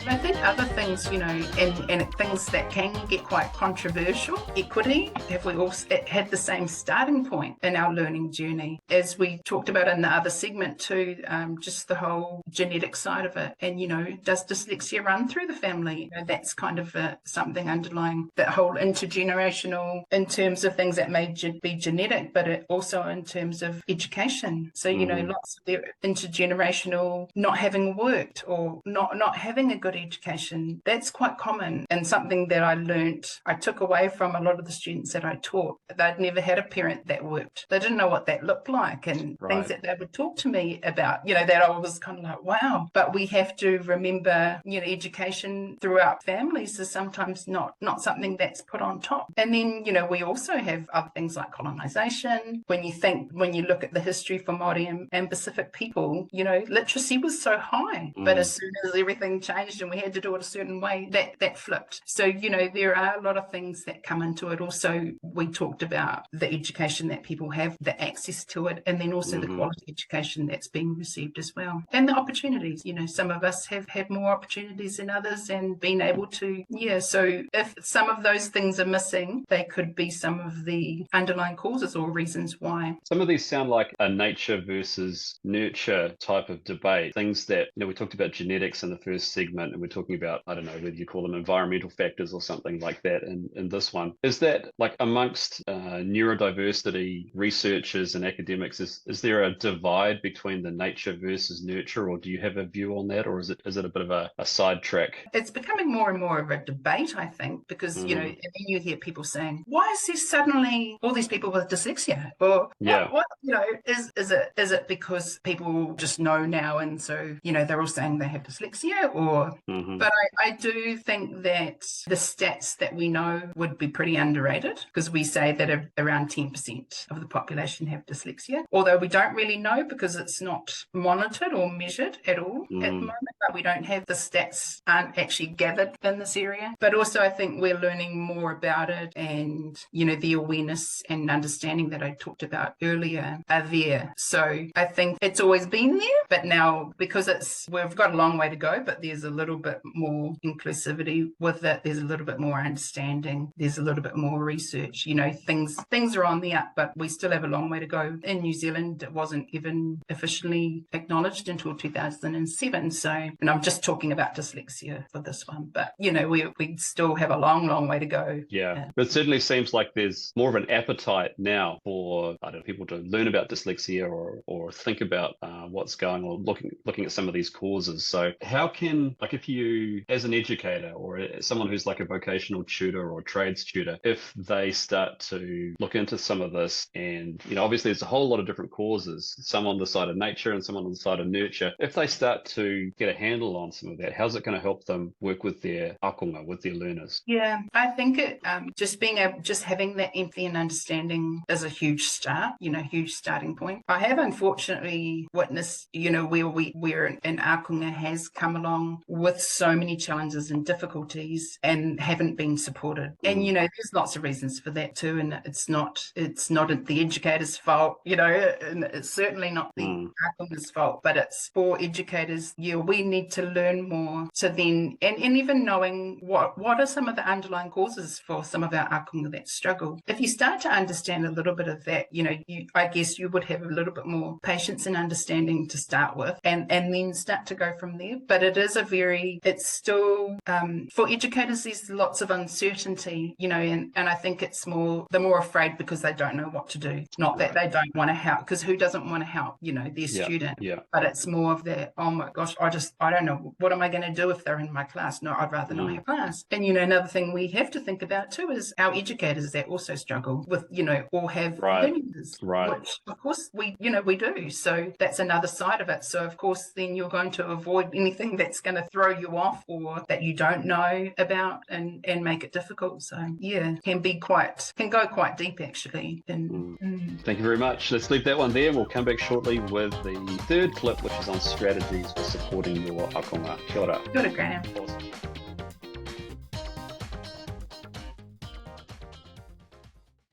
I think other things, and things that can get quite controversial, equity, have we all had the same starting point in our learning journey? As we talked about in the other segment too, just the whole genetic side of it. And, does dyslexia run through the family? That's kind of something underlying that whole intergenerational, in terms of things that may be genetic, but it also in terms of education. So, lots of the intergenerational not having worked or not having a good education, that's quite common, and something that I took away from a lot of the students that I taught. They'd never had a parent that worked. They didn't know what that looked like, and things that they would talk to me about, that I was kind of like, wow. But we have to remember, education throughout families is sometimes not something that's put on top. And then, we also have other things like colonization. When you look at the history for Māori and Pacific people, literacy was so high, but as soon as everything changed and we had to do it a certain way, that flipped. So, there are a lot of things that come into it. Also, we talked about the education that people have, the access to it, and then also the quality education that's being received as well. And the opportunities, some of us have had more opportunities than others and been able to, so if some of those things are missing, they could be some of the underlying causes or reasons why. Some of these sound like a nature versus nurture type of debate. Things that, we talked about genetics in the first segment, and we're talking about, I don't know whether you call them environmental factors or something like that in this one. Is that like amongst neurodiversity researchers and academics, is there a divide between the nature versus nurture, or do you have a view on that, or is it a bit of a sidetrack? It's becoming more and more of a debate, I think, because, and then you hear people saying, why is there suddenly all these people with dyslexia? Or what is it because people just know now, and so, they're all saying they have dyslexia, or but I do think that the stats that we know would be pretty underrated, because we say that around 10% of the population have dyslexia, although we don't really know because it's not monitored or measured at all at the moment. But we don't have the stats, aren't actually gathered in this area. But also I think we're learning more about it, and the awareness and understanding that I talked about earlier are there. So I think it's always been there, but now because we've got a long way to go, but there's a little bit more inclusivity with it. There's a little bit more understanding. There's a little bit more research. Things are on the up, but we still have a long way to go. In New Zealand, it wasn't even officially acknowledged until 2007. So, and I'm just talking about dyslexia for this one, but we still have a long way to go. Yeah. But it certainly seems like there's more of an appetite now for people to learn about dyslexia or think about what's going on, looking at some of these causes. So how can, if you, as an educator or someone who's like a vocational tutor or trades tutor, if they start to look into some of this, and obviously there's a whole lot of different causes, some on the side of nature and some on the side of nurture, if they start to get a handle on some of that, how's it going to help them work with their akonga, with their learners? Yeah, I think it just having that empathy and understanding is a huge start, huge starting point. I have unfortunately witnessed, where an akonga has come along with so many challenges and difficulties and haven't been supported. And there's lots of reasons for that too, and it's not the educator's fault, and it's certainly not the akonga's fault, but it's for educators. We need to learn more. So then, and even knowing what are some of the underlying causes for some of our akonga that struggle. If you start to understand a little bit of that, I guess you would have a little bit more patience and understanding to start with, and then start to go from there. But it's still, for educators, there's lots of uncertainty, and I think they're more afraid because they don't know what to do. Not that they don't want to help, because who doesn't want to help, their student. Yeah. But it's more of that, oh my gosh, I don't know, what am I going to do if they're in my class? No, I'd rather not have class. And, another thing we have to think about too is our educators that also struggle with, or have learning disorders, which of course we do. So that's another side of it. So of course, then you're going to avoid anything that's going to throw you off or that you don't know about and make it difficult. So can go quite deep actually. Thank you very much. Let's leave that one there. We'll come back shortly with the third clip, which is on strategies for supporting your akonga. Kia ora. Kia ora, Graham. Awesome.